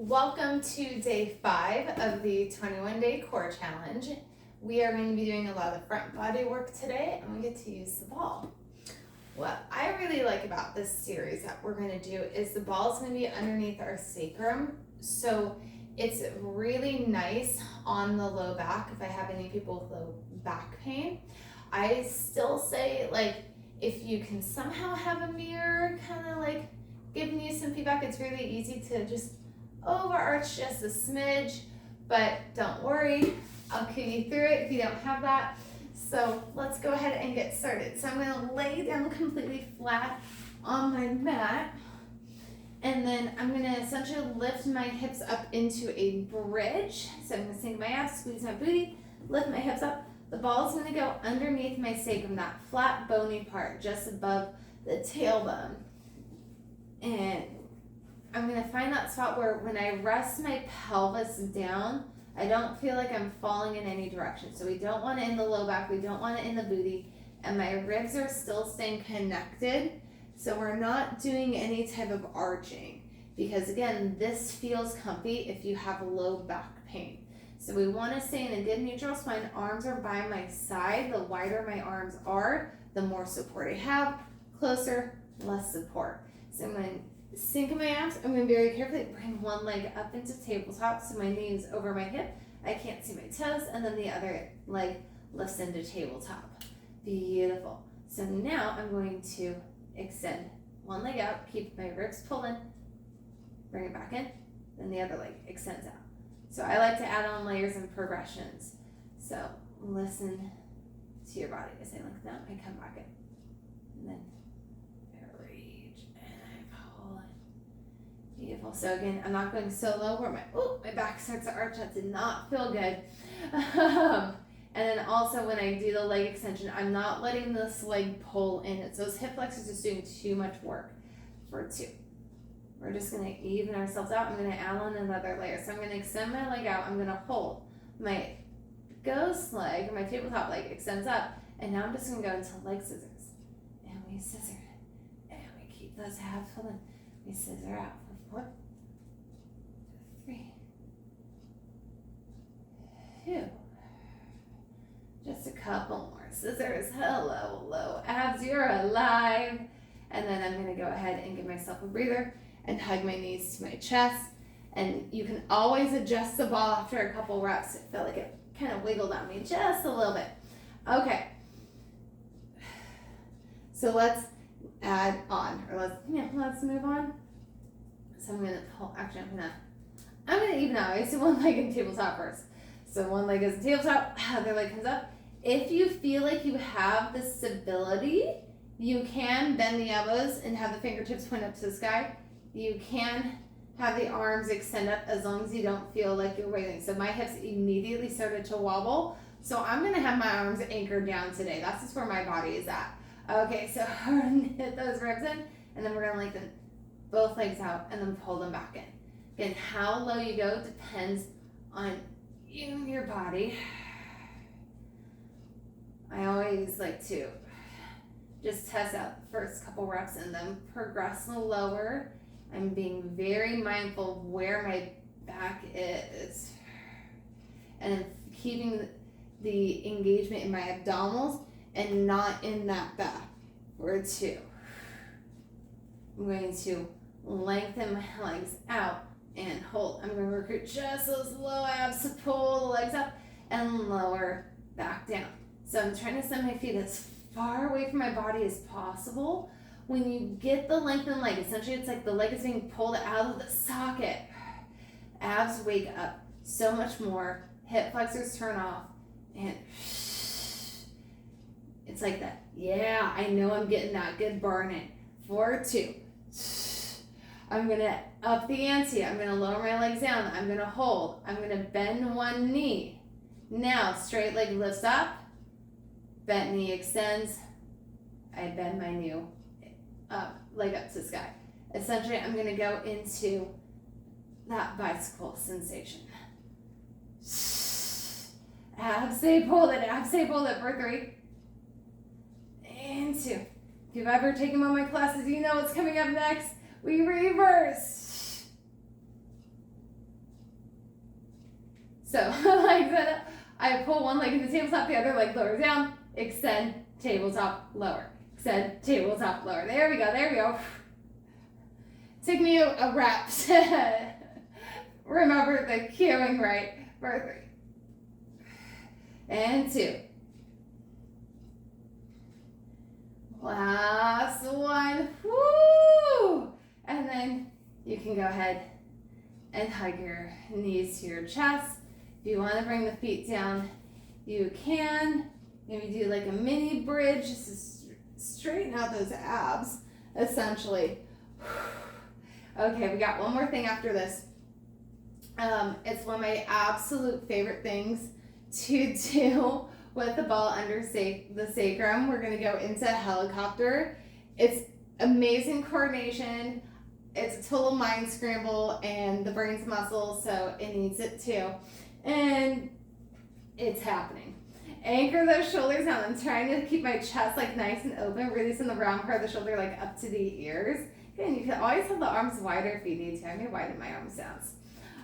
Welcome to day 5 of the 21-day core challenge. We are going to be doing a lot of front body work today, and we get to use the ball. What I really like about this series that we're going to do is the ball is going to be underneath our sacrum, so it's really nice on the low back if I have any people with low back pain. I still say, like, if you can somehow have a mirror kind of like giving you some feedback, it's really easy to just overarch just a smidge, but don't worry, I'll keep you through it if you don't have that. So let's go ahead and get started. So I'm going to lay down completely flat on my mat, and then I'm going to essentially lift my hips up into a bridge. So I'm going to sink my abs, squeeze my booty, lift my hips up. The ball is going to go underneath my sacrum, that flat bony part just above the tailbone. And I'm going to find that spot where when I rest my pelvis down, I don't feel like I'm falling in any direction. So we don't want it in the low back, we don't want it in the booty, and my ribs are still staying connected. So we're not doing any type of arching, because again, this feels comfy if you have low back pain. So we want to stay in a good neutral spine. Arms are by my side. The wider my arms are, the more support I have. Closer, less support. So I'm going to sink in my abs. I'm going to very carefully bring one leg up into tabletop so my knee is over my hip. I can't see my toes. And then the other leg lifts into tabletop. Beautiful. So now I'm going to extend one leg out, keep my ribs pulling, bring it back in, then the other leg extends out. So I like to add on layers and progressions. So listen to your body. As I lengthen out, I come back in. And then I reach and I pull it. Beautiful. So again, I'm not going so low where my back starts to arch. That did not feel good. And then also when I do the leg extension, I'm not letting this leg pull in. It's those hip flexors just doing too much work. For 2. We're just going to even ourselves out. I'm going to add on another layer. So I'm going to extend my leg out. I'm going to hold. My ghost leg, or my tabletop leg, extends up. And now I'm just going to go into leg scissors. And we scissor. And we keep those abs pulling. We scissor out for 4, 3, 2. Just a couple more scissors. Hello, hello. Abs, you're alive. And then I'm going to go ahead and give myself a breather and hug my knees to my chest. And you can always adjust the ball after a couple reps. It felt like it kind of wiggled on me just a little bit. Okay. So let's add on, or let's move on. So I'm going to pull, actually I'm going to even out. I do one leg in tabletop first. So one leg is in tabletop, other leg comes up. If you feel like you have the stability, you can bend the elbows and have the fingertips point up to the sky. You can have the arms extend up as long as you don't feel like you're wiggling. So my hips immediately started to wobble. So I'm going to have my arms anchored down today. That's just where my body is at. Okay, so we're going to hit those ribs in, and then we're going to lengthen both legs out and then pull them back in. Again, how low you go depends on you and your body. I always like to just test out the first couple reps and then progress lower. I'm being very mindful of where my back is. And then keeping the engagement in my abdominals and not in that back. For 2. I'm going to lengthen my legs out and hold. I'm going to recruit just those low abs to pull the legs up and lower back down. So I'm trying to send my feet as far away from my body as possible. When you get the lengthened leg, essentially it's like the leg is being pulled out of the socket. Abs wake up so much more. Hip flexors turn off. And it's like that. Yeah, I know I'm getting that good burning. 4, 2. I'm going to up the ante. I'm going to lower my legs down. I'm going to hold. I'm going to bend one knee. Now, straight leg lifts up. Bent knee extends. I bend my knee leg up to the sky. Essentially, I'm going to go into that bicycle sensation. Abs stay pulled it for 3. And 2. If you've ever taken one of my classes, you know what's coming up next. We reverse. So like that, I pull one leg into tabletop, the other leg lower down, extend, tabletop, lower, extend, tabletop, lower. There we go, there we go. Took me a rep to remember the cueing right for 3. And 2. Last one. Woo! And then you can go ahead and hug your knees to your chest. If you want to bring the feet down, you can. Maybe do like a mini bridge just to straighten out those abs, essentially. Okay, we got one more thing after this. It's one of my absolute favorite things to do with the ball under the sacrum. We're going to go into helicopter. It's amazing coordination. It's a total mind scramble, and the brain's muscle, so it needs it too. And it's happening. Anchor those shoulders down. I'm trying to keep my chest like nice and open, releasing the round part of the shoulder like up to the ears. And you can always have the arms wider if you need to. I'm going to widen my arms down.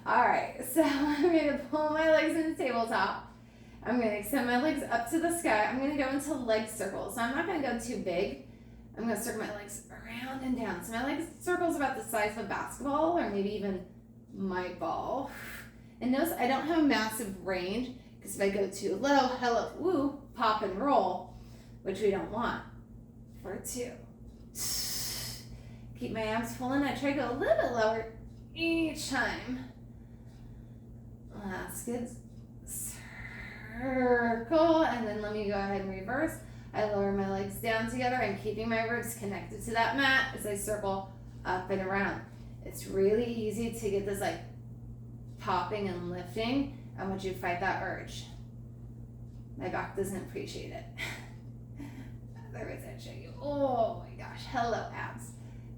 All right, so I'm going to pull my legs into tabletop. I'm going to extend my legs up to the sky. I'm going to go into leg circles. So I'm not going to go too big. I'm going to circle my legs around and down. So my leg circle's about the size of a basketball, or maybe even my ball. And notice I don't have a massive range, because if I go too low, hello, woo, pop and roll, which we don't want. For 2. Keep my arms pulling. I try to go a little bit lower each time. Last good. Circle, and then let me go ahead and reverse. I lower my legs down together. I'm keeping my ribs connected to that mat as I circle up and around. It's really easy to get this like popping and lifting. I want you to fight that urge. My back doesn't appreciate it. Otherwise I'd show you. Oh my gosh, hello abs.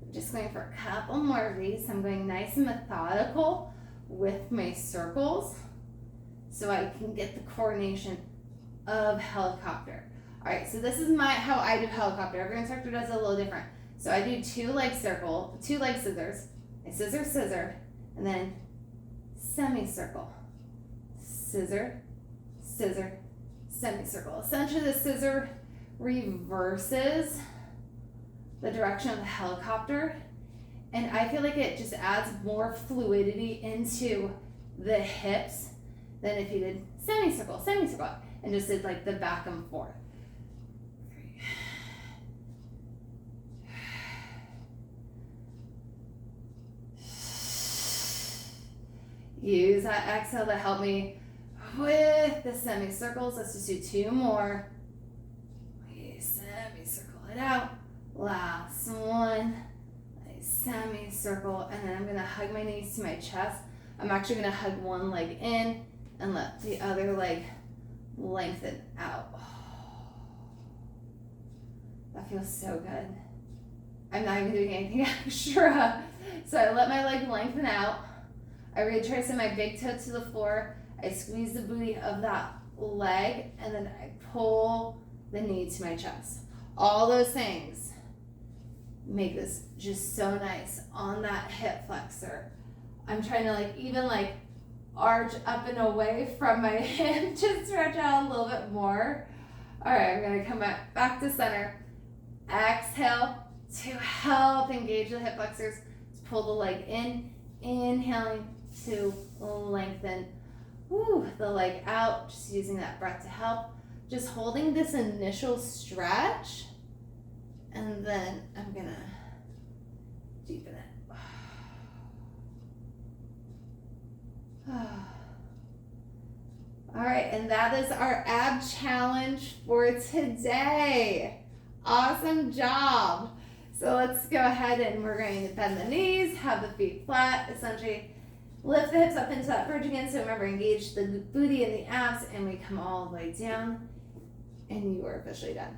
I'm just going for a couple more of these. I'm going nice and methodical with my circles so I can get the coordination of helicopter. All right, so this is how I do helicopter. Every instructor does it a little different. So I do 2 leg scissors. I scissor, and then semicircle. Scissor, scissor, semicircle. Essentially the scissor reverses the direction of the helicopter, and I feel like it just adds more fluidity into the hips than if you did semicircle, and just did like the back and forth. 3. Use that exhale to help me with the semicircles. Let's just do 2 more. Semicircle it out. Last one. Semicircle, and then I'm going to hug my knees to my chest. I'm actually going to hug one leg in and let the other leg lengthen out. Oh, that feels so good. I'm not even doing anything extra. So I let my leg lengthen out. I retrace my big toe to the floor. I squeeze the booty of that leg, and then I pull the knee to my chest. All those things make this just so nice on that hip flexor. I'm trying to even arch up and away from my hip to stretch out a little bit more. All right, I'm gonna come back to center. Exhale to help engage the hip flexors. Just pull the leg in, inhaling to lengthen. The leg out, just using that breath to help. Just holding this initial stretch, and then I'm gonna deepen it. All right, and that is our ab challenge for today. Awesome job. So let's go ahead and we're going to bend the knees, have the feet flat, essentially lift the hips up into that bridge again. So remember, engage the booty and the abs, and we come all the way down, and you are officially done.